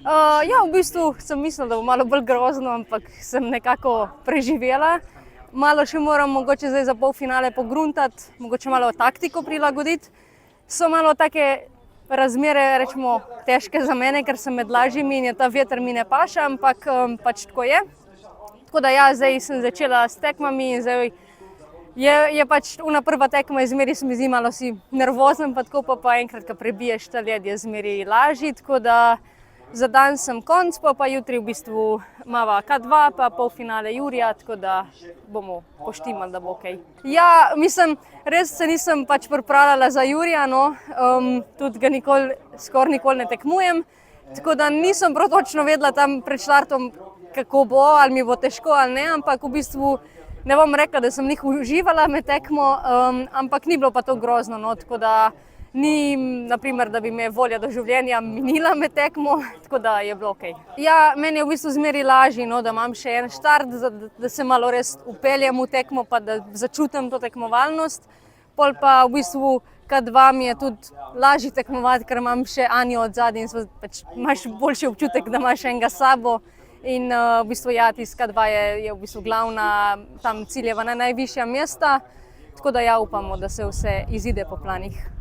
Ja, v bistvu sem mislila, da bo malo bolj grozno, ampak sem nekako preživela. Malo še moram mogoče zdaj za polfinale pogruntati, mogoče malo taktiko prilagoditi. So malo take razmere, rečemo, težke za mene, ker sem med lažjimi in je ta veter mi ne paše, ampak pač tako je. Tako da ja, zdaj sem začela s tekmami in zdaj je pač una prva tekma, zmeri se mi zdi malo si nervozen, pa tako pa enkrat, ko prebiješ ta led, je zmeri lažji, tako da za dan sem konc, pa jutri v bistvu imava K2, pa polfinale Jurija, tako da bomo poštimali, da bo okej. Ja, mislim, res se nisem pač pripravljala za Jurija, no, tudi ga skoraj nikoli ne tekmujem, tako da nisem prav točno vedela tam pred štartom, kako bo, ali mi bo težko ali ne, ampak v bistvu ne bom rekla, da sem njih uživala med tekmo, ampak ni bilo pa to grozno, no, tako da ni, naprimer, da bi me volja do življenja minila med tekmo, tako da je bilo okej. Ja, meni je v bistvu zmeri lažje, no, da imam še en štart, da se malo res vpeljem v tekmo, pa da začutim to tekmovalnost. Pol pa v bistvu K2 mi je tudi lažje tekmovati, ker imam še Anjo od zadaj in pač imaš boljši občutek, da imaš enega s sabo. In v bistvu ja, tisti K2 je v bistvu glavna, tam ciljeva na najvišja mesta, tako da ja, upamo, da se vse izide po planih.